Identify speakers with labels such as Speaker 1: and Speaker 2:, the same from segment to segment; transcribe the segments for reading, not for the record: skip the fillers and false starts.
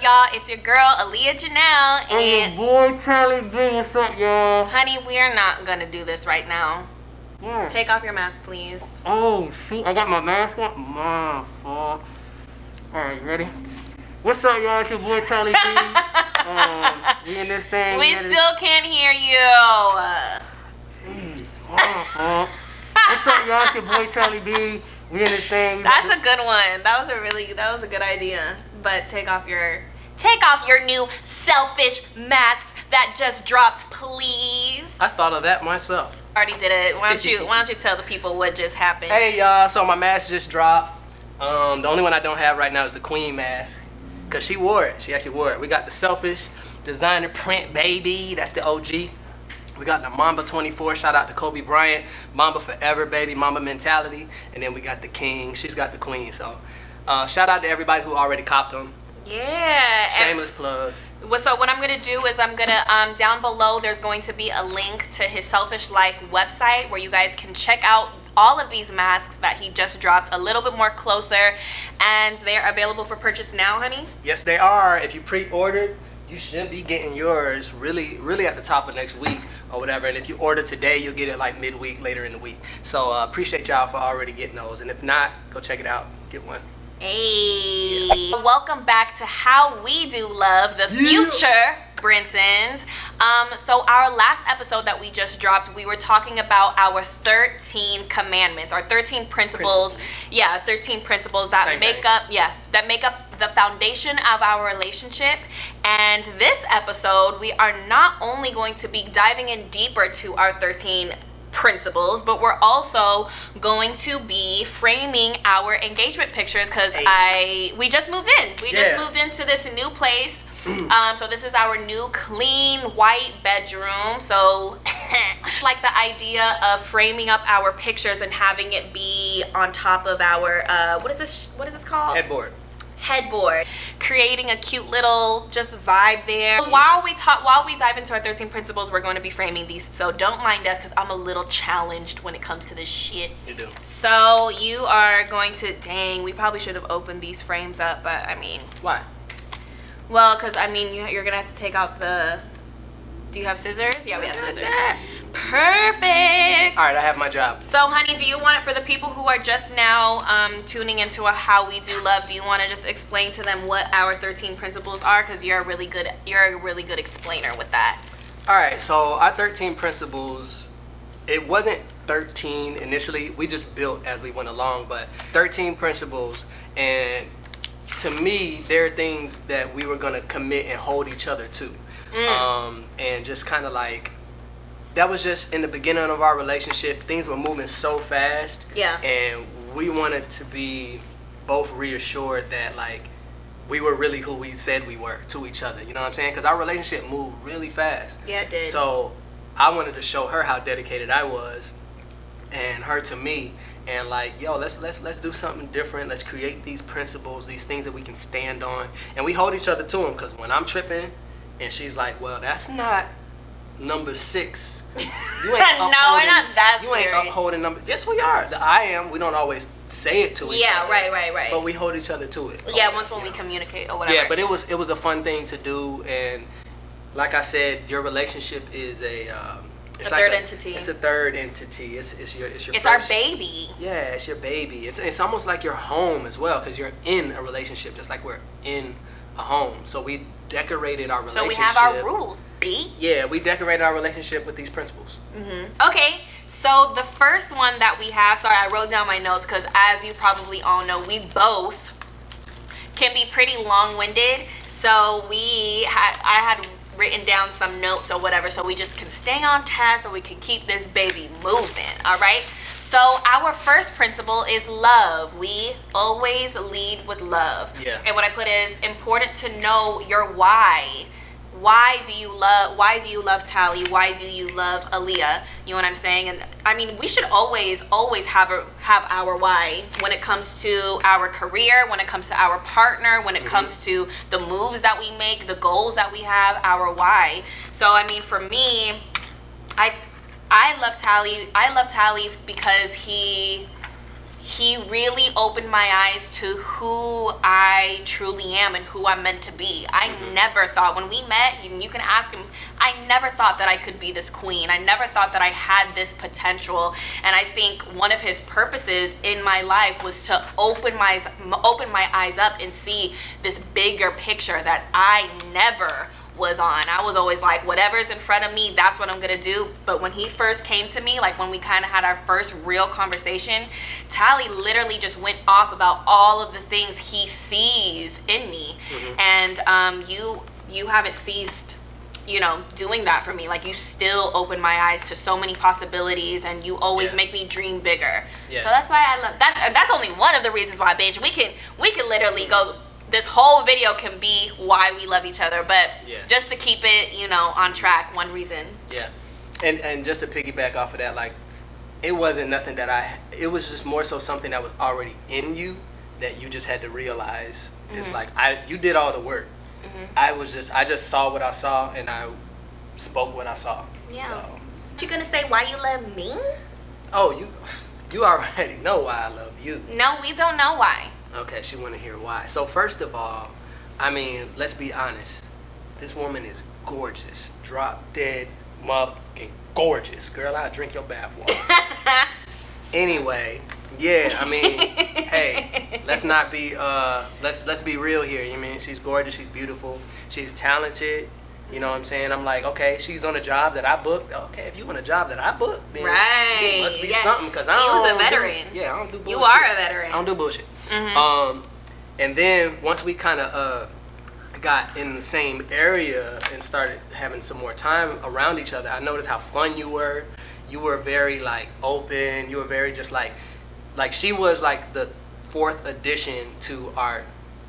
Speaker 1: y'all? It's your girl, Aliya Janelle.
Speaker 2: And your boy, Tallie B. What's up, y'all?
Speaker 1: Honey, we are not going to do this right now.
Speaker 2: Yeah.
Speaker 1: Take off your mask, please.
Speaker 2: Oh, shoot. I got my mask on? My fault. Alright, ready? What's up, y'all? It's your boy, Tallie B. We in this thing.
Speaker 1: We still can't hear you.
Speaker 2: Jeez, my fault. What's up, y'all? It's your boy, Tallie B. We in this thing.
Speaker 1: That's a good one. That was a good idea. But take off your new selfish masks that just dropped, please.
Speaker 3: I thought of that myself.
Speaker 1: Already did it. Why don't you tell the people what just happened?
Speaker 3: Hey y'all, so my mask just dropped. The only one I don't have right now is the Queen mask, cause she wore it. She actually wore it. We got the selfish designer print baby. That's the OG. We got the Mamba 24. Shout out to Kobe Bryant. Mamba forever, baby. Mamba mentality. And then we got the King. She's got the Queen. So shout out to everybody who already copped them.
Speaker 1: Yeah.
Speaker 3: Shameless plug.
Speaker 1: So what I'm gonna do is I'm gonna down below there's going to be a link to his Selfish Life website where you guys can check out all of these masks that he just dropped a little bit more closer, and they are available for purchase now, honey.
Speaker 3: Yes, they are. If you pre-ordered, you should be getting yours really at the top of next week or whatever. And if you order today, you'll get it like midweek, later in the week. So appreciate y'all for already getting those. And if not, go check it out. Get one.
Speaker 1: Hey, yeah. Welcome back to How We Do Love, the future Brinsons. So our last episode that we just dropped, we were talking about our 13 commandments, or 13 principles. Yeah, 13 principles that make up the foundation of our relationship. And this episode, we are not only going to be diving in deeper to our 13 principles, but we're also going to be framing our engagement pictures because we just moved in. We just moved into this new place. So this is our new clean white bedroom. So like the idea of framing up our pictures and having it be on top of our what is this called? Headboard, creating a cute little just vibe there. While we dive into our 13 principles, we're going to be framing these, so don't mind us because I'm a little challenged when it comes to this shit.
Speaker 3: You do.
Speaker 1: So you are going to, dang, we probably should have opened these frames up, but I mean,
Speaker 3: why?
Speaker 1: Well, because I mean you're gonna have to take out the, do you have scissors? Yeah, we have scissors. Perfect.
Speaker 3: All right, I have my job.
Speaker 1: So, honey, do you want it for the people who are just now tuning into How We Do Love? Do you want to just explain to them what our 13 principles are? Because you're a really good explainer with that.
Speaker 3: All right, so our 13 principles, it wasn't 13 initially. We just built as we went along, but 13 principles, and to me, they're things that we were gonna commit and hold each other to, and just kind of like. That was just in the beginning of our relationship. Things were moving so fast.
Speaker 1: Yeah.
Speaker 3: And we wanted to be both reassured that like we were really who we said we were to each other. You know what I'm saying? Because our relationship moved really fast.
Speaker 1: Yeah, it did.
Speaker 3: So I wanted to show her how dedicated I was, and her to me. And like, yo, let's do something different. Let's create these principles, these things that we can stand on, and we hold each other to them. Because when I'm tripping, and she's like, well, that's not number 6. You ain't
Speaker 1: no, we're not that
Speaker 3: You ain't upholding number. Yes, we are. I am. We don't always say it to each other.
Speaker 1: Yeah, right.
Speaker 3: But we hold each other to it.
Speaker 1: Yeah, when we communicate or whatever.
Speaker 3: Yeah, but it was a fun thing to do, and like I said, your relationship is a
Speaker 1: third entity.
Speaker 3: It's a third entity. It's your.
Speaker 1: It's our baby.
Speaker 3: Yeah, it's your baby. It's almost like your home as well, because you're in a relationship, just like we're in a home. So we decorated our relationship.
Speaker 1: So we have our rules, B.
Speaker 3: Yeah, we decorated our relationship with these principles.
Speaker 1: Okay, so the first one that we have, sorry, I wrote down my notes because as you probably all know, we both can be pretty long-winded. So I had written down some notes or whatever, so we just can stay on task so we can keep this baby moving, all right? So our first principle is love. We always lead with love.
Speaker 3: Yeah.
Speaker 1: And what I put is important to know your why. Why do you love Tallie? Why do you love Aliya? You know what I'm saying? And I mean, we should always have our why when it comes to our career, when it comes to our partner, when it comes to the moves that we make, the goals that we have, our why. So I mean, for me, I love Tallie. I love Tallie because he he really opened my eyes to who I truly am and who I'm meant to be. I never thought, when we met, you can ask him, I never thought that I could be this queen. I never thought that I had this potential. And I think one of his purposes in my life was to open my eyes up and see this bigger picture that I never was on. I was always like, whatever's in front of me, that's what I'm gonna do. But when he first came to me, like when we kind of had our first real conversation, Tallie literally just went off about all of the things he sees in me. And you haven't ceased, you know, doing that for me. Like, you still open my eyes to so many possibilities, and you always make me dream bigger. So that's why I love that. That's only one of the reasons why, bitch. We can literally go, this whole video can be why we love each other, but just to keep it, you know, on track, one reason.
Speaker 3: And just to piggyback off of that, like, it wasn't nothing that it was just more so something that was already in you that you just had to realize. It's like, you did all the work. I just saw what I saw, and I spoke what I saw. So.
Speaker 1: You gonna say why you love me?
Speaker 3: Oh, you already know why I love you.
Speaker 1: No, we don't know why.
Speaker 3: Okay, she want to hear why. So first of all, I mean, let's be honest. This woman is gorgeous. Drop dead motherfucking gorgeous. Girl, I'll drink your bathwater. Anyway, I mean, hey, let's not be let's be real here. You mean, she's gorgeous, she's beautiful, she's talented. You know what I'm saying? I'm like, okay, she's on a job that I booked. Okay, if you on a job that I booked, then it must be something, because I don't.
Speaker 1: He was a veteran.
Speaker 3: I don't do bullshit.
Speaker 1: You are a veteran.
Speaker 3: I don't do bullshit. And then once we kind of got in the same area and started having some more time around each other, I noticed how fun you were. You were very like open. You were very just like she was like the fourth addition to our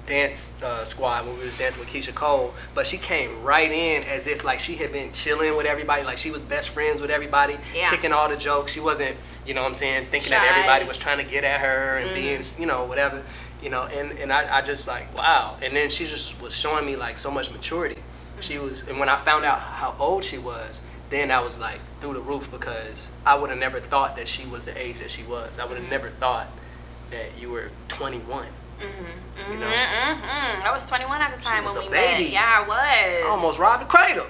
Speaker 3: dance squad when we was dancing with Keisha Cole, but she came right in as if like she had been chilling with everybody, like she was best friends with everybody, kicking all the jokes. She wasn't, you know what I'm saying, thinking that everybody was trying to get at her and being, you know, whatever, you know, and I just like, wow. And then she just was showing me like so much maturity. She was, and when I found out how old she was, then I was like through the roof, because I would have never thought that she was the age that she was. I would have never thought that you were 21. You know?
Speaker 1: I was 21 at the time when we
Speaker 3: baby.
Speaker 1: met. Yeah, I was.
Speaker 3: I almost robbed the cradle.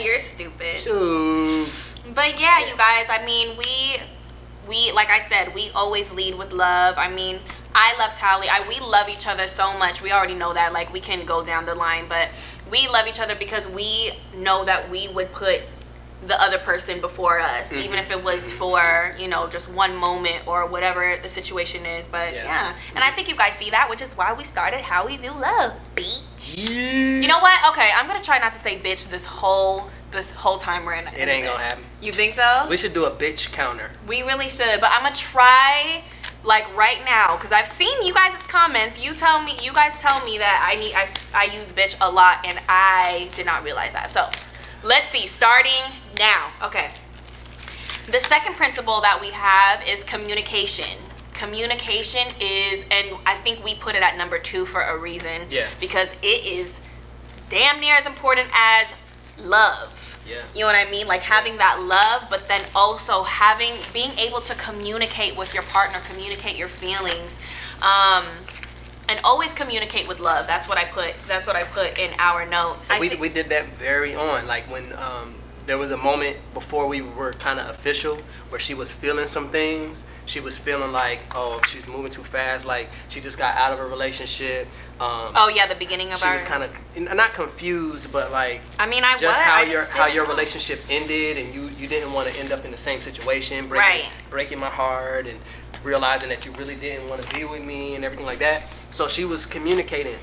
Speaker 1: You're stupid.
Speaker 3: Shoot.
Speaker 1: But yeah, you guys, I mean, we like I said, we always lead with love. I mean, I love Tallie. We love each other so much. We already know that. Like, we can go down the line, but we love each other because we know that we would put the other person before us, even if it was for, you know, just one moment or whatever the situation is. But yeah. And I think you guys see that, which is why we started How We Do Love, bitch. You know what? Okay, I'm gonna try not to say bitch this whole time we're in it.
Speaker 3: It ain't gonna happen.
Speaker 1: You think so?
Speaker 3: We should do a bitch counter.
Speaker 1: We really should, but I'm gonna try like right now, because I've seen you guys' comments. You guys tell me that I use bitch a lot, and I did not realize that. So let's see, starting now. Okay. The second principle that we have is communication. Communication is, and I think we put it at number 2 for a reason. Because it is damn near as important as love. You know what I mean? Like having that love, but then also being able to communicate with your partner, communicate your feelings, and always communicate with love. That's what I put in our notes.
Speaker 3: We did that very on, like when there was a moment before we were kind of official where she was feeling some things. She was feeling like, oh, she's moving too fast. Like she just got out of a relationship.
Speaker 1: The beginning of
Speaker 3: she was kind of not confused, but like,
Speaker 1: I mean,
Speaker 3: how your relationship ended, and you didn't want to end up in the same situation, breaking my heart, and realizing that you really didn't want to be with me and everything like that. So she was communicating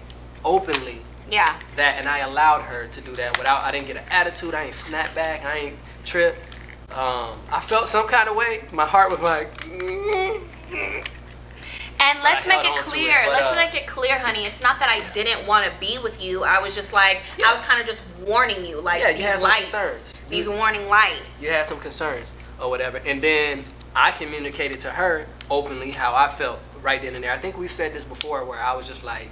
Speaker 3: openly. That, and I allowed her to do that I didn't get an attitude. I ain't snap back. I ain't trip. I felt some kind of way. My heart was like.
Speaker 1: And let's make it clear. Let's make it clear, honey. It's not that I didn't want to be with you. I was just like, I was kind of just warning you, like
Speaker 3: you had some concerns.
Speaker 1: These warning lights.
Speaker 3: You had some concerns or whatever, and then I communicated to her openly how I felt right then and there. I think we've said this before, where I was just like,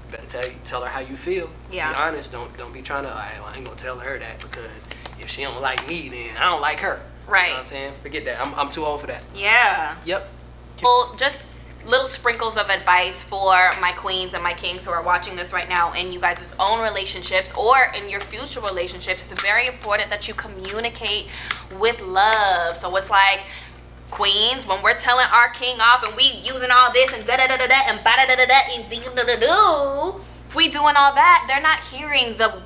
Speaker 3: better tell her how you feel. Be honest. Don't be trying to. I ain't gonna tell her that, because if she don't like me, then I don't like her.
Speaker 1: Right.
Speaker 3: You know what I'm saying? Forget that. I'm too old for that.
Speaker 1: Yeah.
Speaker 3: Yep.
Speaker 1: Well, just little sprinkles of advice for my queens and my kings who are watching this right now in you guys' own relationships or in your future relationships. It's very important that you communicate with love. So it's like, queens, when we're telling our king off and we using all this and da-da-da-da-da and ba-da-da-da-da and dee-da-da-da-do, if we doing all that, they're not hearing the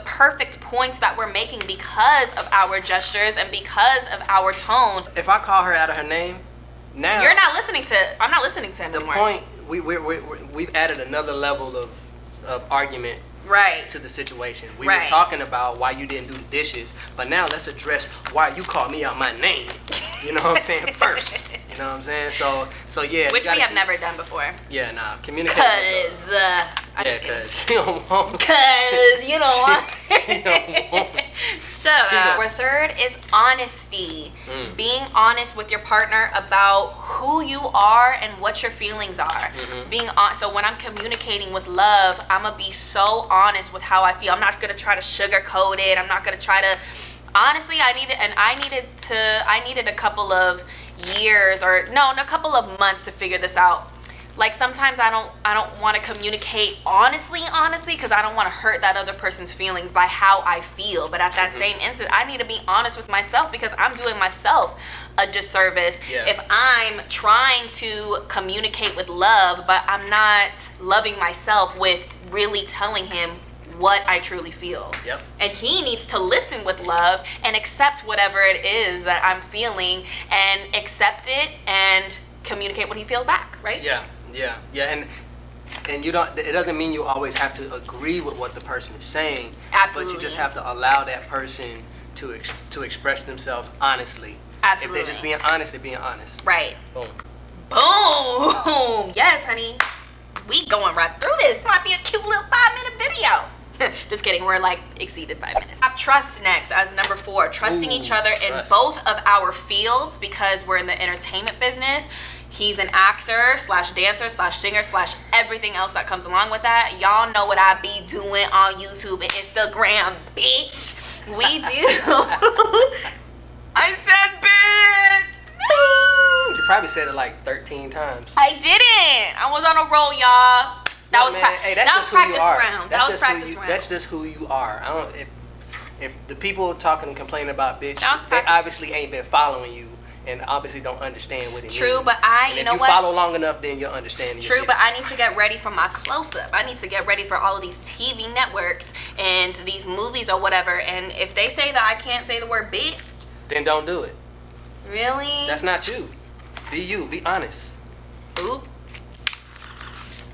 Speaker 1: perfect points that we're making because of our gestures and because of our tone.
Speaker 3: If I call her out of her name, now
Speaker 1: I'm not listening to him
Speaker 3: the
Speaker 1: anymore.
Speaker 3: point, we've added another level of argument
Speaker 1: Right.
Speaker 3: to the situation. We
Speaker 1: Right.
Speaker 3: were talking about why you didn't do the dishes, but now let's address why you called me out my name. You know what I'm saying? First. You know what I'm saying? So yeah.
Speaker 1: Which we have never done before.
Speaker 3: Yeah, nah. Communicate. Because you don't want.
Speaker 1: Because you don't want.
Speaker 3: She don't want.
Speaker 1: Shut up. Our third is honesty. Being honest with your partner about who you are and what your feelings are. So when I'm communicating with love, I'm gonna be so honest with how I feel. I'm not gonna try to sugarcoat it. I'm not gonna try to. Honestly, I needed a couple of years a couple of months to figure this out. Like sometimes I don't want to communicate honestly because I don't want to hurt that other person's feelings by how I feel. But at that same instant, I need to be honest with myself because I'm doing myself a disservice if I'm trying to communicate with love, but I'm not loving myself with really telling him what I truly feel.
Speaker 3: Yep.
Speaker 1: And he needs to listen with love and accept whatever it is that I'm feeling and accept it and communicate what he feels back, right?
Speaker 3: Yeah. And you don't. It doesn't mean you always have to agree with what the person is saying.
Speaker 1: Absolutely.
Speaker 3: But you just have to allow that person to express themselves honestly.
Speaker 1: Absolutely.
Speaker 3: If they're just being honest, they're being honest.
Speaker 1: Right.
Speaker 3: Boom.
Speaker 1: Boom. Yes, honey. We going right through this. This might be a cute little 5-minute video. Just kidding. We're like exceeded 5 minutes. I have trust next as number 4. Trusting each other in both of our fields because we're in the entertainment business. He's an actor / dancer / singer / everything else that comes along with that. Y'all know what I be doing on YouTube and Instagram, bitch. We do. I said bitch.
Speaker 3: You probably said it like 13 times.
Speaker 1: I didn't. I was on a roll, y'all. That was practice round. That was practice round.
Speaker 3: That's just who you are. I don't. If the people talking and complaining about bitch, they
Speaker 1: practice.
Speaker 3: obviously ain't been following you and obviously don't understand what it means.
Speaker 1: True, but
Speaker 3: if you follow long enough, then you'll understand.
Speaker 1: True, but I need to get ready for my close-up. I need to get ready for all of these TV networks and these movies or whatever. And if they say that I can't say the word bitch,
Speaker 3: then don't do it.
Speaker 1: Really?
Speaker 3: That's not you. Be you. Be honest.
Speaker 1: Oop.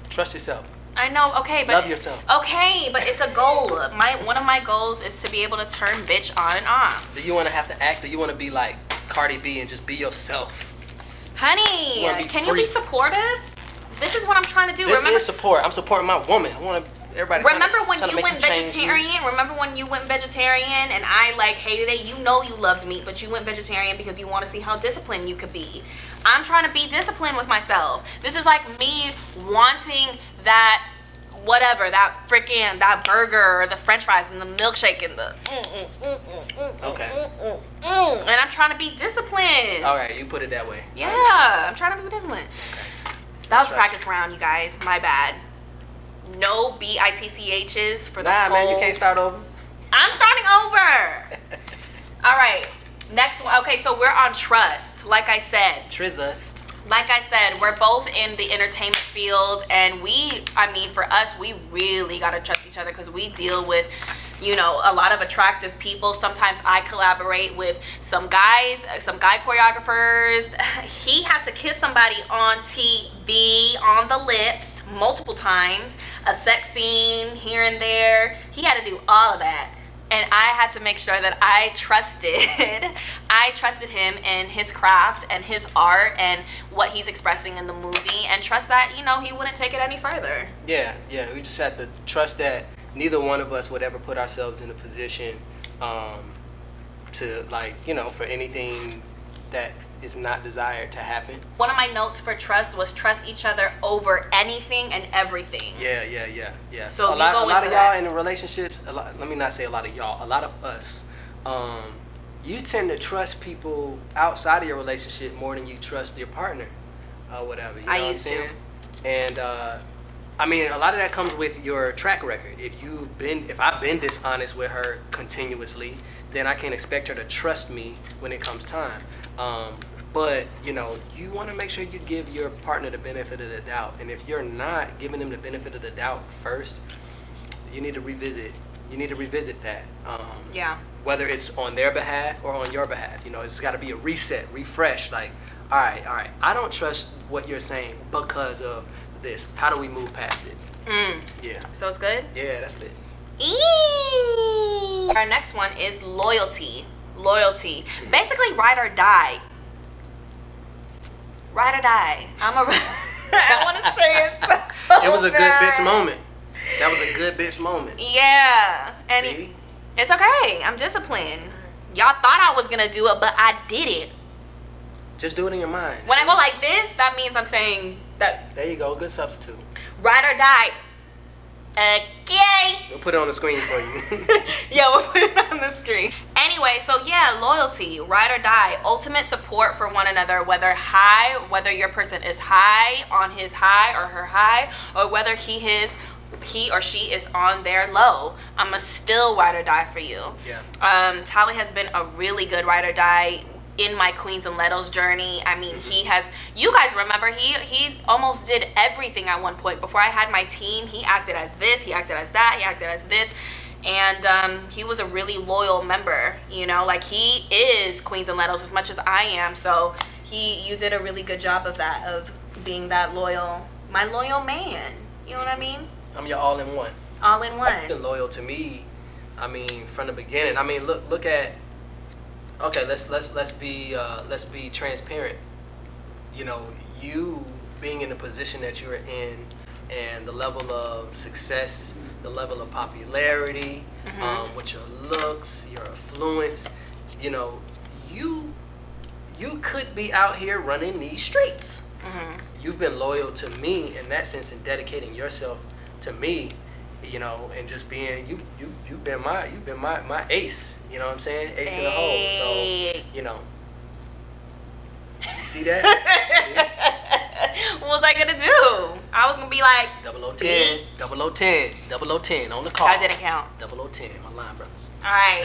Speaker 3: Trust yourself.
Speaker 1: I know. Okay, but
Speaker 3: love yourself.
Speaker 1: Okay, but it's a goal. One of my goals is to be able to turn bitch on and off.
Speaker 3: Do you want to have to act? Do you want to be like Cardi B and just be yourself?
Speaker 1: Honey, can you be supportive? This is what I'm trying to do.
Speaker 3: This is support. I'm supporting my woman. I want everybody.
Speaker 1: Remember when you went vegetarian? Remember when you went vegetarian and I like hated it? You know you loved meat, but you went vegetarian because you want to see how disciplined you could be. I'm trying to be disciplined with myself. This is like me wanting that whatever, that burger or the french fries and the milkshake and the
Speaker 3: okay.
Speaker 1: And I'm trying to be disciplined.
Speaker 3: All right, you put it that way.
Speaker 1: Yeah, I'm trying to be disciplined.
Speaker 3: Okay.
Speaker 1: That was practice round, you guys. My bad. No BITCHs for the whole...
Speaker 3: man, you can't start over.
Speaker 1: I'm starting over. All right, next one. Okay, so we're on trust. Like I said.
Speaker 3: Trust.
Speaker 1: Like I said, we're both in the entertainment field, and for us, we really got to trust each other because we deal with, a lot of attractive people. Sometimes I collaborate with some guy choreographers. He had to kiss somebody on TV, on the lips, multiple times, a sex scene here and there. He had to do all of that. And I had to make sure that I trusted him in his craft and his art and what he's expressing in the movie, and trust that, he wouldn't take it any further.
Speaker 3: Yeah. We just have to trust that neither one of us would ever put ourselves in a position to, for anything that is not desired to happen.
Speaker 1: One of my notes for trust was trust each other over anything and everything.
Speaker 3: Yeah.
Speaker 1: So
Speaker 3: a lot of y'all in the relationships, let me not say a lot of y'all, a lot of us, you tend to trust people outside of your relationship more than you trust your partner. or whatever. You know
Speaker 1: I
Speaker 3: what
Speaker 1: used
Speaker 3: I'm saying? And I mean, a lot of that comes with your track record. If I've been dishonest with her continuously, then I can't expect her to trust me when it comes time. But you know, you want to make sure you give your partner the benefit of the doubt. And if you're not giving them the benefit of the doubt first, you need to revisit. You need to revisit that.
Speaker 1: Yeah.
Speaker 3: Whether it's on their behalf or on your behalf, you know, it's got to be a reset, refresh. Like, all right, I don't trust what you're saying because of this. How do we move past it? Yeah.
Speaker 1: So it's good?
Speaker 3: Yeah, that's it.
Speaker 1: Our next one is loyalty. Loyalty. Basically, ride or die. Ride or die. I want to say it. So
Speaker 3: It was a good
Speaker 1: bad.
Speaker 3: bitch moment. That was a good bitch moment.
Speaker 1: Yeah. And
Speaker 3: See?
Speaker 1: it's okay. I'm disciplined. Y'all thought I was going to do it, but I did it.
Speaker 3: Just do it in your mind.
Speaker 1: When I go like this, that means I'm saying that
Speaker 3: There you go. Good substitute.
Speaker 1: ride or die. Okay.
Speaker 3: We'll put it on the screen for you.
Speaker 1: Yeah, we'll put it on the screen. Anyway, so yeah, loyalty, ride or die, ultimate support for one another, whether your person is high on his high or her high, or whether he or she is on their low. I'ma still ride or die for you.
Speaker 3: Yeah.
Speaker 1: Tallie has been a really good ride or die in my Queens and Letos journey. I mean, he has, you guys remember, he almost did everything at one point. Before I had my team, he acted as this, he acted as that, he acted as this. And he was a really loyal member, you know, like he is Queens and Letos as much as I am. So you did a really good job of that, of being that loyal, my loyal man. You know what I mean?
Speaker 3: I'm your all-in-one.
Speaker 1: All in
Speaker 3: You've
Speaker 1: one.
Speaker 3: been loyal to me. I mean, from the beginning. I mean, look at. Okay, let's be transparent. You know, you being in the position that you're in, and the level of success, the level of popularity, with your looks, your affluence. You know, you could be out here running these streets. You've been loyal to me in that sense, and dedicating yourself to me, you know, and just being you've been my ace, you know what I'm saying? Ace in the hole. So, you know. You see that?
Speaker 1: What was I gonna do? I was gonna be like
Speaker 3: 0010, 0010, 0010 on the call.
Speaker 1: I didn't count.
Speaker 3: 0010, my line brothers.
Speaker 1: All right.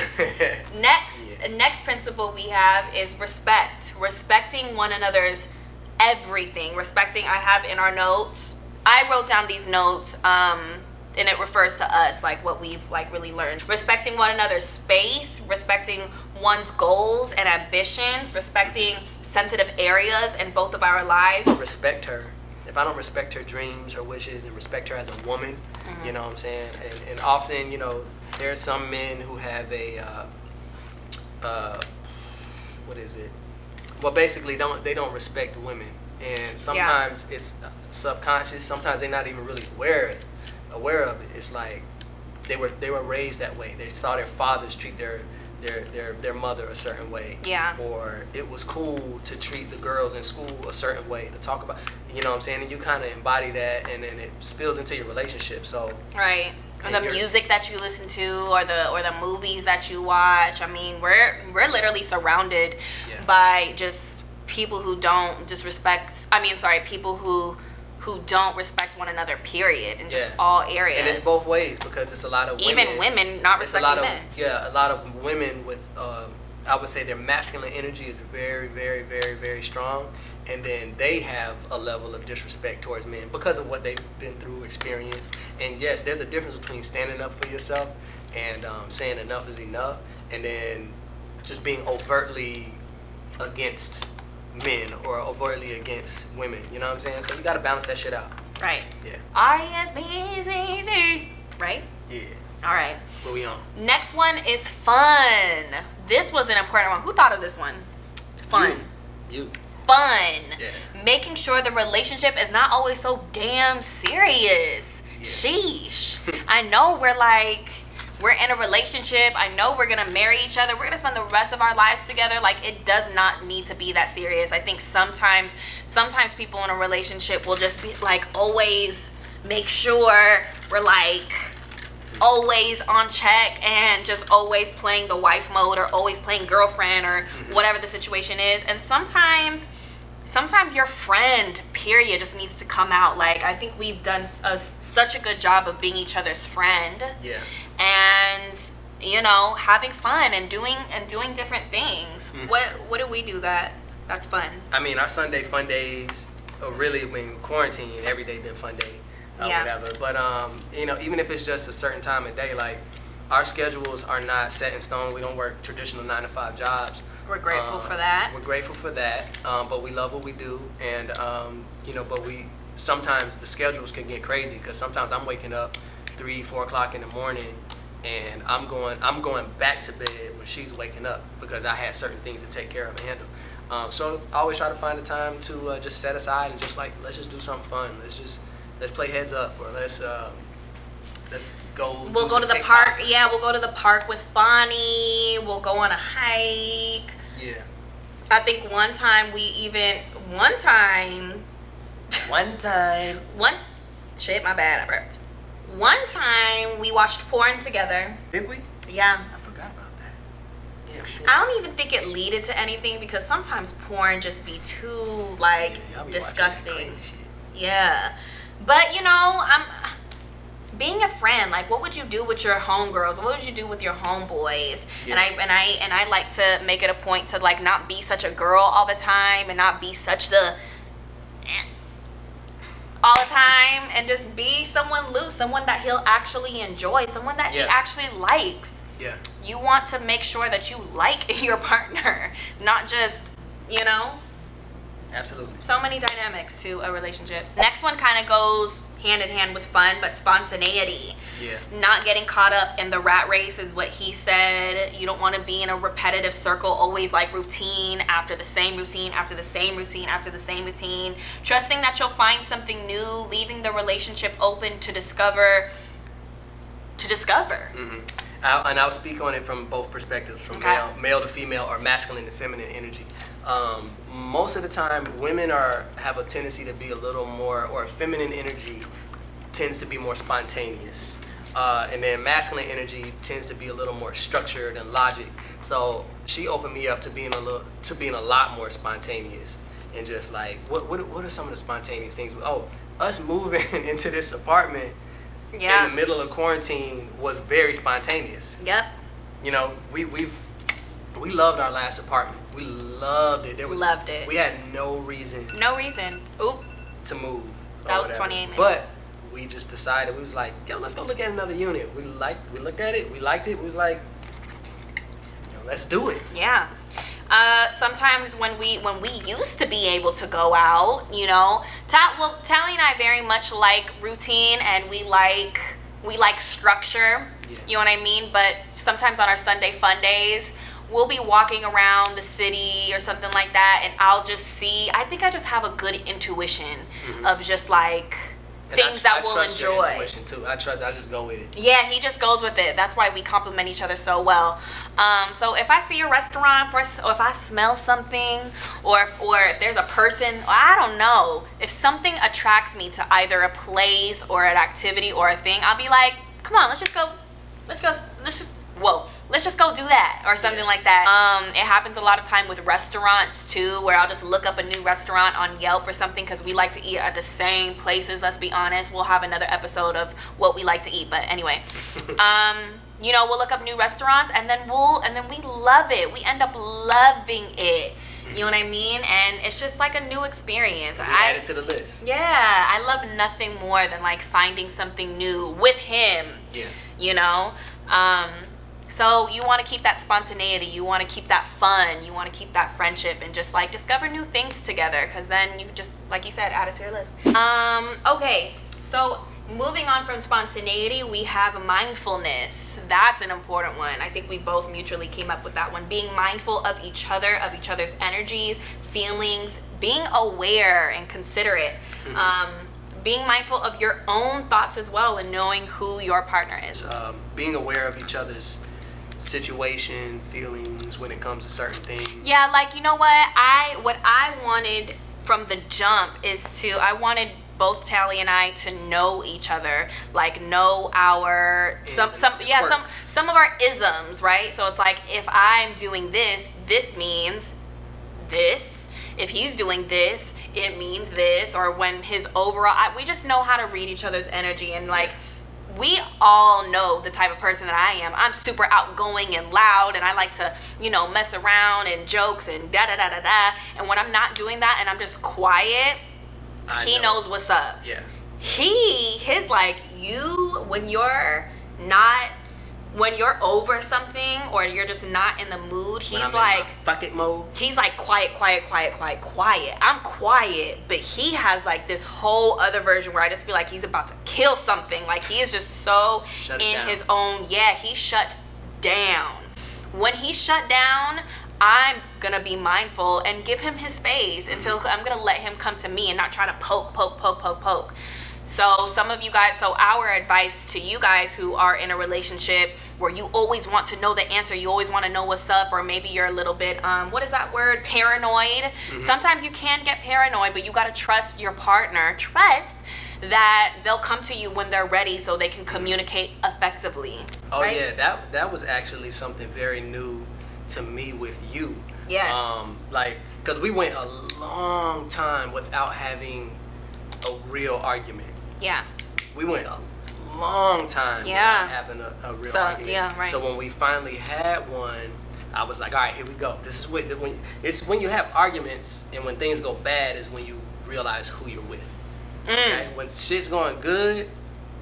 Speaker 1: Next,
Speaker 3: Yeah.
Speaker 1: next principle we have is respect. Respecting one another's everything. Respecting. I have in our notes. I wrote down these notes, and it refers to us, like what we've like really learned. Respecting one another's space. Respecting one's goals and ambitions. Respecting sensitive areas in both of our lives.
Speaker 3: Respect her. If I don't respect her dreams, her wishes, and respect her as a woman, you know what I'm saying? And often, you know, there are some men who have a, what is it? Well, basically, they don't respect women. And sometimes it's subconscious. Sometimes they're not even really aware of it. It's like they were raised that way. They saw their fathers treat their mother a certain way.
Speaker 1: Yeah.
Speaker 3: Or it was cool to treat the girls in school a certain way, to talk about, you know what I'm saying? And you kind of embody that, and then it spills into your relationship. So
Speaker 1: Right. Or
Speaker 3: And
Speaker 1: the
Speaker 3: you're-
Speaker 1: music that you listen to, or the movies that you watch. I mean, we're literally surrounded
Speaker 3: Yeah.
Speaker 1: by just people who don't disrespect. I mean, sorry, people who don't respect one another. Period, in just
Speaker 3: Yeah.
Speaker 1: all areas.
Speaker 3: and it's both ways, because it's a lot of women.
Speaker 1: Even women not
Speaker 3: It's a
Speaker 1: respecting
Speaker 3: lot of
Speaker 1: men.
Speaker 3: a lot of women with I would say their masculine energy is very, very, very, very strong, and then they have a level of disrespect towards men because of what they've been through, experienced. And yes, there's a difference between standing up for yourself and saying enough is enough, and then just being overtly against men or overtly against women. You know what I'm saying? So you got to balance that shit out.
Speaker 1: Right.
Speaker 3: Yeah.
Speaker 1: R-E-S-B-C-D. Right.
Speaker 3: Yeah.
Speaker 1: All right.
Speaker 3: What we on?
Speaker 1: Next one is fun. This was an important one. Who thought of this one? Fun.
Speaker 3: You.
Speaker 1: Fun.
Speaker 3: Yeah.
Speaker 1: Making sure the relationship is not always so damn serious.
Speaker 3: Yeah.
Speaker 1: Sheesh. I know we're in a relationship. I know we're gonna marry each other. We're gonna spend the rest of our lives together. Like, it does not need to be that serious. I think sometimes people in a relationship will just be like, always make sure we're like always on check and just always playing the wife mode or always playing girlfriend or whatever the situation is. And sometimes sometimes your friend, period, just needs to come out. Like, I think we've done such a good job of being each other's friend.
Speaker 3: Yeah.
Speaker 1: And, you know, having fun and doing different things.
Speaker 3: Mm-hmm.
Speaker 1: What do we do that's fun?
Speaker 3: I mean, our Sunday fun days, really, when quarantine, every day been fun day, whatever. But, you know, even if it's just a certain time of day, like, our schedules are not set in stone. We don't work traditional 9-to-5 jobs.
Speaker 1: We're grateful for that.
Speaker 3: We're grateful for that, but we love what we do. And, you know, but sometimes the schedules can get crazy, because sometimes I'm waking up 3, 4 o'clock in the morning, and I'm going back to bed when she's waking up, because I had certain things to take care of and handle. So I always try to find a time to just set aside and just, like, let's just do something fun. Let's play heads up, or let's go.
Speaker 1: We'll go to the park. Yeah, we'll go to the park with Bonnie. We'll go on a hike.
Speaker 3: Yeah.
Speaker 1: I think one time. Shit, my bad, I burped. One time we watched porn together.
Speaker 3: Did we?
Speaker 1: Yeah.
Speaker 3: I forgot about that. Yeah.
Speaker 1: I don't even think it leaded to anything, because sometimes porn just be too, like,
Speaker 3: y'all be
Speaker 1: disgusting.
Speaker 3: watching that crazy shit.
Speaker 1: Yeah. But, you know, I'm being a friend. Like, what would you do with your homegirls? What would you do with your homeboys?
Speaker 3: Yeah.
Speaker 1: And I like to make it a point to, like, not be such a girl all the time, and not be such the all the time, and just be someone loose, someone that he'll actually enjoy, someone that he actually likes.
Speaker 3: Yeah.
Speaker 1: You want to make sure that you like your partner, not just, you know.
Speaker 3: Absolutely.
Speaker 1: So many dynamics to a relationship. Next one kind of goes hand in hand with fun, but spontaneity.
Speaker 3: Yeah.
Speaker 1: Not getting caught up in the rat race is what he said. You don't want to be in a repetitive circle, always like routine after the same routine, after the same routine, after the same routine. Trusting that you'll find something new, leaving the relationship open to discover.
Speaker 3: Mm-hmm. And I'll speak on it from both perspectives, from male to female, or masculine to feminine energy. Most of the time, women have a tendency to be a little more, or feminine energy tends to be more spontaneous, and then masculine energy tends to be a little more structured and logic. So she opened me up to being a lot more spontaneous, and just like, what are some of the spontaneous things? Oh, us moving into this apartment in the middle of quarantine was very spontaneous.
Speaker 1: Yep.
Speaker 3: You know, we loved our last apartment. We loved it.
Speaker 1: Loved it.
Speaker 3: We had no reason.
Speaker 1: Oop.
Speaker 3: To move.
Speaker 1: That was 28 minutes.
Speaker 3: But we just decided, we was like, yo, let's go look at another unit. We looked at it. We liked it. We was like, let's do it.
Speaker 1: Yeah. Sometimes when we used to be able to go out, you know, Tallie and I very much like routine, and we like structure.
Speaker 3: Yeah.
Speaker 1: You know what I mean? But sometimes on our Sunday fun days, we'll be walking around the city or something like that, and I think I just have a good intuition of just like things that we'll enjoy.
Speaker 3: Your intuition too. I just go with it.
Speaker 1: Yeah, he just goes with it. That's why we complement each other so well. So if I see a restaurant, or if I smell something, or if there's a person, I don't know, if something attracts me to either a place or an activity or a thing, I'll be like, come on, let's just go do that, or something like that. It happens a lot of time with restaurants too, where I'll just look up a new restaurant on Yelp or something, because we like to eat at the same places. Let's be honest. We'll have another episode of what we like to eat, but anyway. You know, we'll look up new restaurants, and then we love it. We end up loving it. You know what I mean? And it's just like a new experience.
Speaker 3: Add it to the list.
Speaker 1: Yeah, I love nothing more than like finding something new with him.
Speaker 3: Yeah.
Speaker 1: You know? So you want to keep that spontaneity, you want to keep that fun, you want to keep that friendship, and just like discover new things together, because then you just, like you said, add it to your list. Okay, so moving on from spontaneity, we have mindfulness. That's an important one. I think we both mutually came up with that one. Being mindful of each other, of each other's energies, feelings, being aware and considerate. Being mindful of your own thoughts as well, and knowing who your partner is.
Speaker 3: Being aware of each other's situation, feelings when it comes to certain things.
Speaker 1: Yeah, like, you know what I wanted from the jump is I wanted both Tallie and I to know each other, like know our some of our isms, right? So it's like, if I'm doing this, this means this. if he's doing this, it means this, or when his overall, we just know how to read each other's energy. And like, we all know the type of person that I am. I'm super outgoing and loud, and I like to, you know, mess around and jokes and da da da da da. And when I'm not doing that and I'm just quiet, he knows what's up.
Speaker 3: Yeah.
Speaker 1: His like, you, when you're over something or you're just not in the mood, he's like
Speaker 3: fuck it mode.
Speaker 1: He's like quiet. I'm quiet, but he has like this whole other version where I just feel like he's about to kill something. Like, he is just so in his own. Yeah, he shuts down. When he shut down, I'm gonna be mindful and give him his space until I'm gonna let him come to me and not try to poke. So some of you guys, so our advice to you guys who are in a relationship where you always want to know the answer, you always want to know what's up, or maybe you're a little bit, what is that word? Paranoid. Sometimes you can get paranoid, but you got to trust your partner. Trust that they'll come to you when they're ready so they can communicate effectively.
Speaker 3: Oh, right? Yeah, that was actually something very new to me with you.
Speaker 1: Yes.
Speaker 3: Like, because we went a long time without having a real argument.
Speaker 1: Yeah.
Speaker 3: We went a long time without having a real argument.
Speaker 1: Yeah, right.
Speaker 3: So when we finally had one, I was like, all right, here we go. This is when you have arguments and when things go bad is when you realize who you're with. Okay? When shit's going good,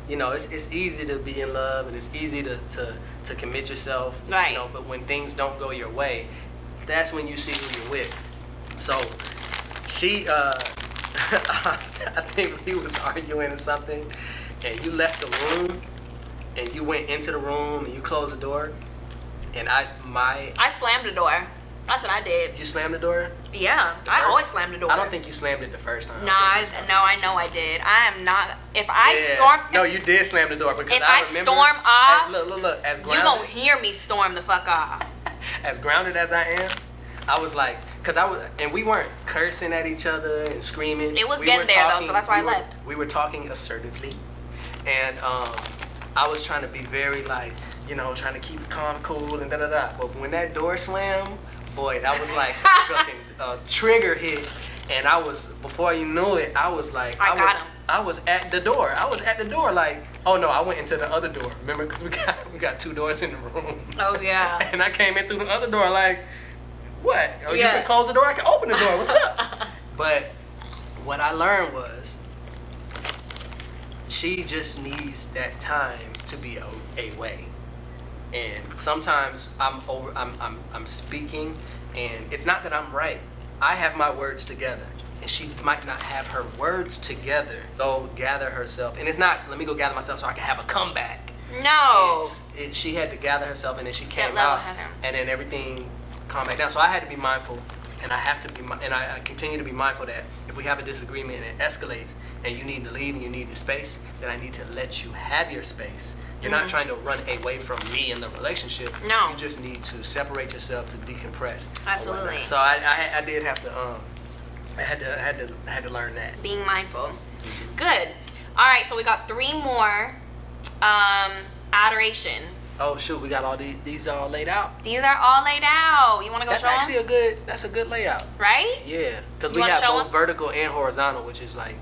Speaker 3: you know, it's easy to be in love and it's easy to commit yourself.
Speaker 1: Right.
Speaker 3: You know, but when things don't go your way, that's when you see who you're with. So she I think we was arguing or something, and you left the room, and you went into the room, and you closed the door, and I
Speaker 1: slammed the door. That's what I did.
Speaker 3: You slammed the door?
Speaker 1: Yeah, I always slam the door.
Speaker 3: I don't think you slammed it the first time.
Speaker 1: I know I did. I am not. If I storm.
Speaker 3: No, you did slam the door because
Speaker 1: if I remember. Storm off.
Speaker 3: Look. As grounded,
Speaker 1: you gonna hear me storm the fuck off.
Speaker 3: As grounded as I am, I was like, and we weren't cursing at each other and screaming.
Speaker 1: It was getting there though, so that's why I left.
Speaker 3: We were talking assertively, and I was trying to be very like, you know, trying to keep it calm, cool, and da da da. But when that door slammed, boy, that was like a fucking trigger hit, and before you knew it, I was like, I was at the door. Like, oh no, I went into the other door. Remember, because we got two doors in the room.
Speaker 1: Oh yeah.
Speaker 3: And I came in through the other door like, what? Oh, you can close the door, I can open the door. What's up? But what I learned was she just needs that time to be away. And sometimes I'm speaking, and it's not that I'm right. I have my words together, and she might not have her words together. Go gather herself, and it's not, let me go gather myself so I can have a comeback.
Speaker 1: No.
Speaker 3: She had to gather herself, and then she came out, and then everything calmed back down. So I had to be mindful, and I continue to be mindful that if we have a disagreement and it escalates, and you need to leave and you need the space, then I need to let you have your space. You're not trying to run away from me in the relationship.
Speaker 1: No.
Speaker 3: You just need to separate yourself to decompress.
Speaker 1: Absolutely.
Speaker 3: So I did have to I had to learn that.
Speaker 1: Being mindful. Good. All right, so we got 3 more. Adoration.
Speaker 3: Oh shoot, we got all these all laid out.
Speaker 1: These are all laid out. You want to go
Speaker 3: That's
Speaker 1: show
Speaker 3: actually
Speaker 1: them?
Speaker 3: That's a good layout.
Speaker 1: Right?
Speaker 3: Yeah, because we have both vertical and horizontal, which is like,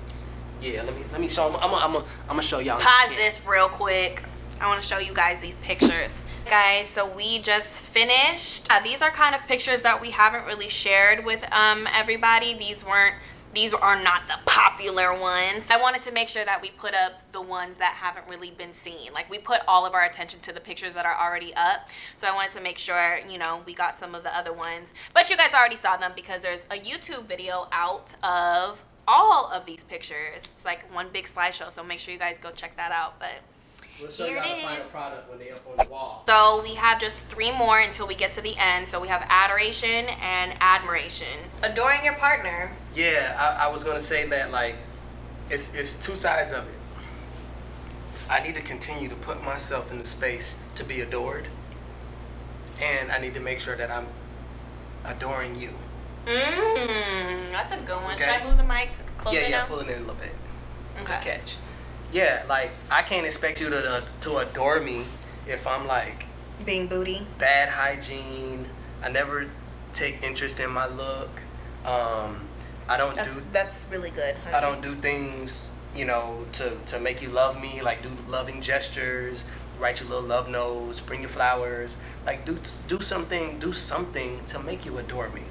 Speaker 3: yeah. Let me show them. I'm gonna show y'all.
Speaker 1: Pause this real quick. I want to show you guys these pictures. Guys, so we just finished. These are kind of pictures that we haven't really shared with everybody. These are not the popular ones. I wanted to make sure that we put up the ones that haven't really been seen. Like, we put all of our attention to the pictures that are already up. So I wanted to make sure, you know, we got some of the other ones. But you guys already saw them because there's a YouTube video out of all of these pictures. It's like one big slideshow, so make sure you guys go check that out. But
Speaker 3: we'll show you how to find a product when they're up on the wall.
Speaker 1: So we have just 3 more until we get to the end. So we have adoration and admiration. Adoring your partner.
Speaker 3: Yeah, I was gonna say that, like, it's 2 sides of it. I need to continue to put myself in the space to be adored, and I need to make sure that I'm adoring you.
Speaker 1: That's a good one.
Speaker 3: Okay.
Speaker 1: Should I move the mic closer now?
Speaker 3: Yeah, pulling in a little bit.
Speaker 1: Okay.
Speaker 3: Good catch. Yeah, like, I can't expect you to adore me if I'm like
Speaker 1: being booty.
Speaker 3: Bad hygiene. I never take interest in my look. I don't
Speaker 1: That's really good, honey.
Speaker 3: I don't do things, you know, to make you love me, like do loving gestures, write you little love notes, bring you flowers, like do something to make you adore me.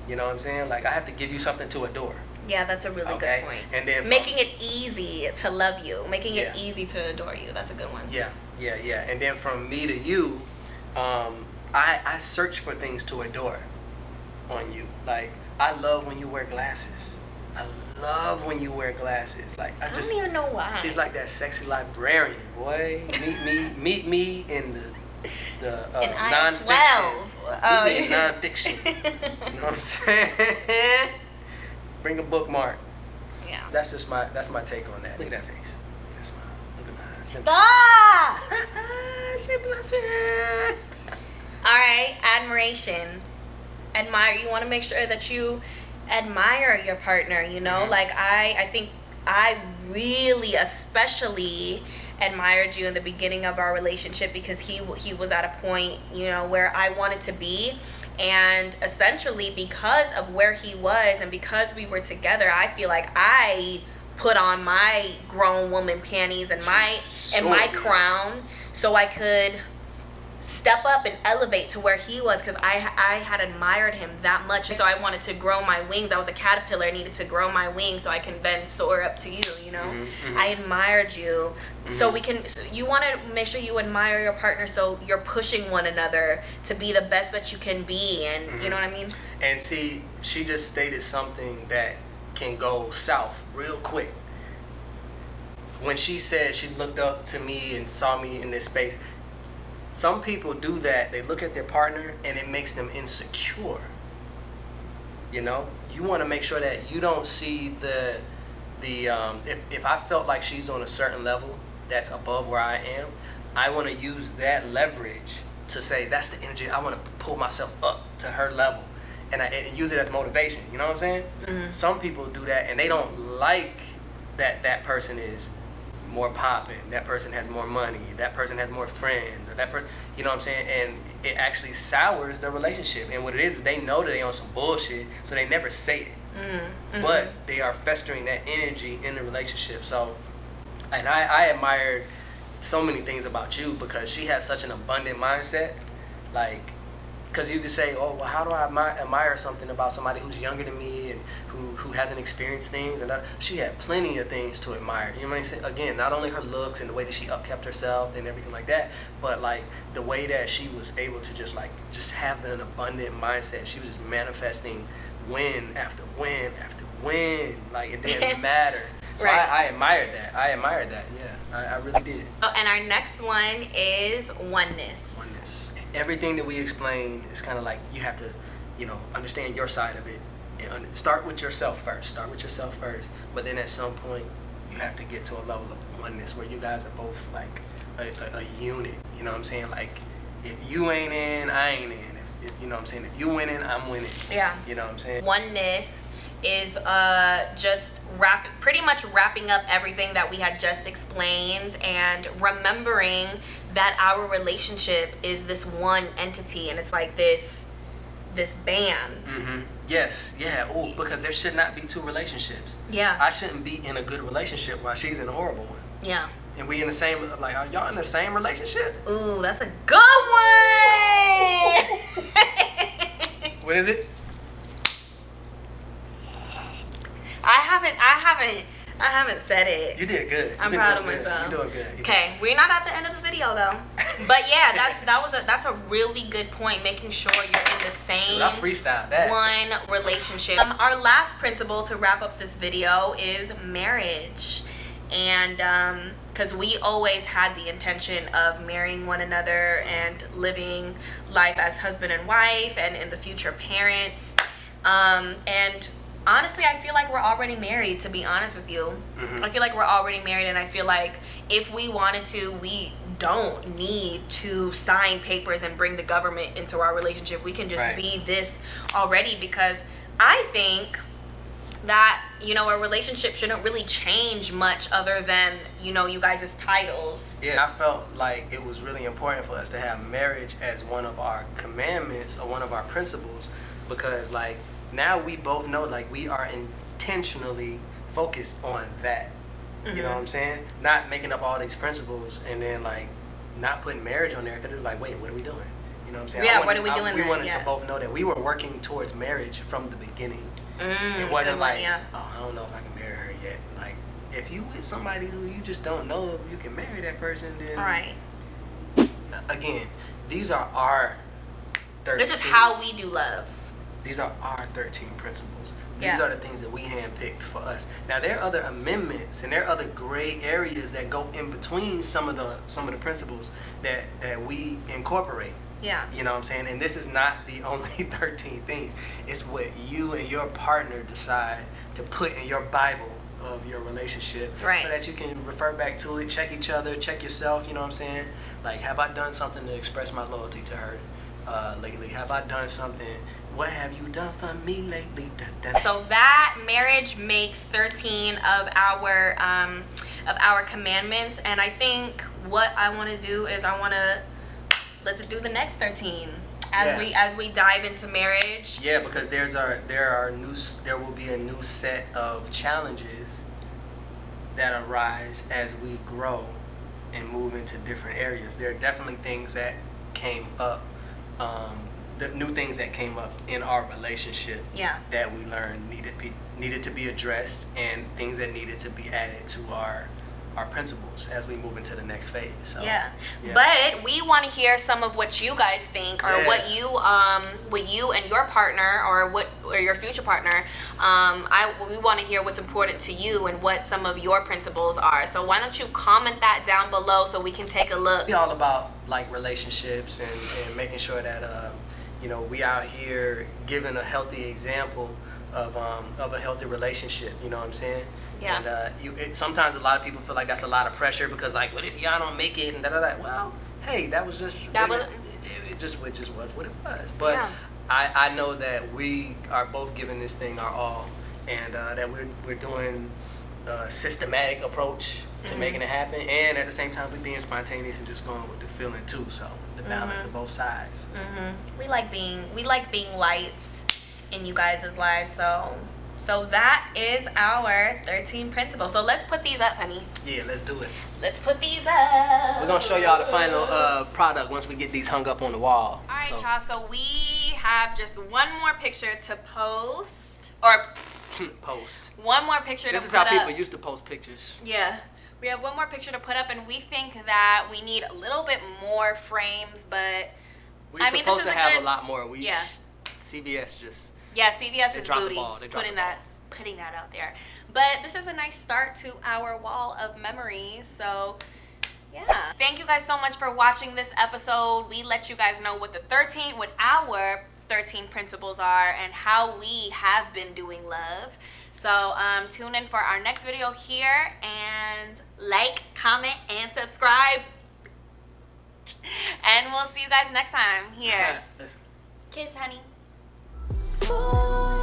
Speaker 3: You know what I'm saying? Like I have to give you something to adore.
Speaker 1: Yeah, that's a really good point.
Speaker 3: And then
Speaker 1: making it easy to love you, making it easy to adore you. That's a good one.
Speaker 3: Yeah. And then from me to you, I search for things to adore on you. Like I love when you wear glasses. I love when you wear glasses. Like I don't
Speaker 1: even know why.
Speaker 3: She's like that sexy librarian, boy. Meet me in the nonfiction.
Speaker 1: Oh,
Speaker 3: meet me in nonfiction. You know what I'm saying? Bring a bookmark.
Speaker 1: Yeah.
Speaker 3: That's my take on that. Look at that face. Look at my
Speaker 1: Stop.
Speaker 3: She blushing.
Speaker 1: All right, admiration. Admire. You want to make sure that you admire your partner, you know?
Speaker 3: Mm-hmm.
Speaker 1: Like I think I really especially admired you in the beginning of our relationship because he was at a point, you know, where I wanted to be, and essentially because of where he was and because we were together, I feel like I put on my grown woman panties and my crown so I could step up and elevate to where he was, because I had admired him that much. So I wanted to grow my wings. I was a caterpillar. I needed to grow my wings so I can then soar up to you, you know?
Speaker 3: Mm-hmm.
Speaker 1: I admired you. So you want to make sure you admire your partner so you're pushing one another to be the best that you can be, and you know what I mean?
Speaker 3: And see, she just stated something that can go south real quick. When she said she looked up to me and saw me in this space, some people do that. They look at their partner and it makes them insecure. You know, you want to make sure that you don't see if I felt like she's on a certain level that's above where I am, I want to use that leverage to say that's the energy. I want to pull myself up to her level, and use it as motivation. You know what I'm saying? Mm-hmm. Some people do that and they don't like that person is more popping, that person has more money, that person has more friends, or that person, you know what I'm saying? And it actually sours the relationship. And what it is they know that they on some bullshit, so they never say it. Mm-hmm. But they are festering that energy in the relationship. So, and I admired so many things about you because she has such an abundant mindset. Like, because you could say, oh, well, how do I admire something about somebody who's younger than me and who hasn't experienced things? And she had plenty of things to admire. You know what I'm saying? Again, not only her looks and the way that she upkept herself and everything like that, but like the way that she was able to just have an abundant mindset. She was just manifesting win after win after win. Like it didn't matter. So right. I admired that. Yeah, I really did.
Speaker 1: Oh, and our next one is oneness.
Speaker 3: Everything that we explain is kind of like you have to, you know, understand your side of it and start with yourself first. But then at some point, you have to get to a level of oneness where you guys are both like a unit. You know what I'm saying? Like if you ain't in, I ain't in. If you know what I'm saying? If you winning, I'm winning.
Speaker 1: Yeah.
Speaker 3: You know what I'm saying?
Speaker 1: Oneness is just pretty much wrapping up everything that we had just explained and remembering that our relationship is this one entity, and it's like this band.
Speaker 3: Mm-hmm. Yes, yeah. Oh, because there should not be two relationships.
Speaker 1: Yeah.
Speaker 3: I shouldn't be in a good relationship while she's in a horrible one.
Speaker 1: Yeah.
Speaker 3: And we in the same, like, are y'all in the same relationship?
Speaker 1: Ooh, that's a good one.
Speaker 3: What is it?
Speaker 1: I haven't said it.
Speaker 3: You did good.
Speaker 1: I'm proud of myself.
Speaker 3: You're doing good.
Speaker 1: Okay, we're not at the end of the video though. But yeah, that's a really good point. Making sure you're in the same
Speaker 3: I freestyled that.
Speaker 1: one relationship. Our last principle to wrap up this video is marriage, and because we always had the intention of marrying one another and living life as husband and wife, and in the future parents, and honestly, I feel like we're already married, to be honest with you. Mm-hmm. I feel like we're already married, and I feel like if we wanted to, we don't need to sign papers and bring the government into our relationship. We can just be this already, because I think that, you know, a relationship shouldn't really change much other than, you know, you guys' titles.
Speaker 3: Yeah, I felt like it was really important for us to have marriage as one of our commandments or one of our principles, because, like, now we both know, like, we are intentionally focused on that. You know what I'm saying? Not making up all these principles and then, like, not putting marriage on there, because it's like, wait, what are we doing? You know what I'm saying?
Speaker 1: Yeah, what are we doing
Speaker 3: We
Speaker 1: then?
Speaker 3: wanted
Speaker 1: Yeah.
Speaker 3: to both know that we were working towards marriage from the beginning. It
Speaker 1: Good
Speaker 3: wasn't
Speaker 1: one,
Speaker 3: like,
Speaker 1: yeah.
Speaker 3: oh, I don't know if I can marry her yet. Like, if you with somebody who you just don't know if you can marry that person, then
Speaker 1: All right.
Speaker 3: again, these are our 13.
Speaker 1: This is how we do love.
Speaker 3: These are our 13 principles. These
Speaker 1: Yeah.
Speaker 3: are the things that we handpicked for us. Now, there are other amendments and there are other gray areas that go in between some of the principles that we incorporate.
Speaker 1: Yeah.
Speaker 3: You know what I'm saying? And this is not the only 13 things. It's what you and your partner decide to put in your Bible of your relationship.
Speaker 1: Right.
Speaker 3: So that you can refer back to it, check each other, check yourself, you know what I'm saying? Like, have I done something to express my loyalty to her lately? Have I done something? What have you done for me lately?
Speaker 1: So that marriage makes 13 of our commandments, and I think what I want to do is let's do the next 13 as we dive into marriage.
Speaker 3: Yeah, because there will be a new set of challenges that arise as we grow and move into different areas. There are definitely things that came up, the new things that came up in our relationship that we learned needed to be addressed, and things that needed to be added to our principles as we move into the next phase. So,
Speaker 1: yeah. But we want to hear some of what you guys think, or what you and your partner, or your future partner. We want to hear what's important to you and what some of your principles are. So why don't you comment that down below so we can take a look.
Speaker 3: It's all about, like, relationships and making sure that we out here giving a healthy example of a healthy relationship. You know what I'm saying?
Speaker 1: Yeah.
Speaker 3: And sometimes a lot of people feel like that's a lot of pressure, because, like, what if y'all don't make it and da-da-da. Well, hey, that was just it just was what it was. But
Speaker 1: Yeah.
Speaker 3: I know that we are both giving this thing our all, and that we're doing a systematic approach to making it happen, and at the same time we're being spontaneous and just going with the feeling too. So the balance of both sides.
Speaker 1: We like being lights in you guys' lives. So that is our 13 principles. So let's put these up, honey.
Speaker 3: Yeah, let's do it.
Speaker 1: Let's put these up.
Speaker 3: We're gonna show y'all the final product once we get these hung up on the wall.
Speaker 1: All right, y'all. So we have just one more picture to post, or
Speaker 3: Post.
Speaker 1: one more picture
Speaker 3: This
Speaker 1: to
Speaker 3: is
Speaker 1: put
Speaker 3: how people
Speaker 1: up.
Speaker 3: used to post pictures.
Speaker 1: Yeah. We have one more picture to put up, and we think that we need a little bit more frames, but
Speaker 3: We're supposed to have a lot more.
Speaker 1: Yeah.
Speaker 3: CBS just.
Speaker 1: Yeah, CVS
Speaker 3: They
Speaker 1: is
Speaker 3: dropped the
Speaker 1: booty,
Speaker 3: ball. They dropped
Speaker 1: putting that out there. But this is a nice start to our wall of memories. So, yeah. Thank you guys so much for watching this episode. We let you guys know what our 13 principles are and how we have been doing love. So, tune in for our next video here, and like, comment, and subscribe. And we'll see you guys next time here. Kiss, honey.
Speaker 4: Ooh.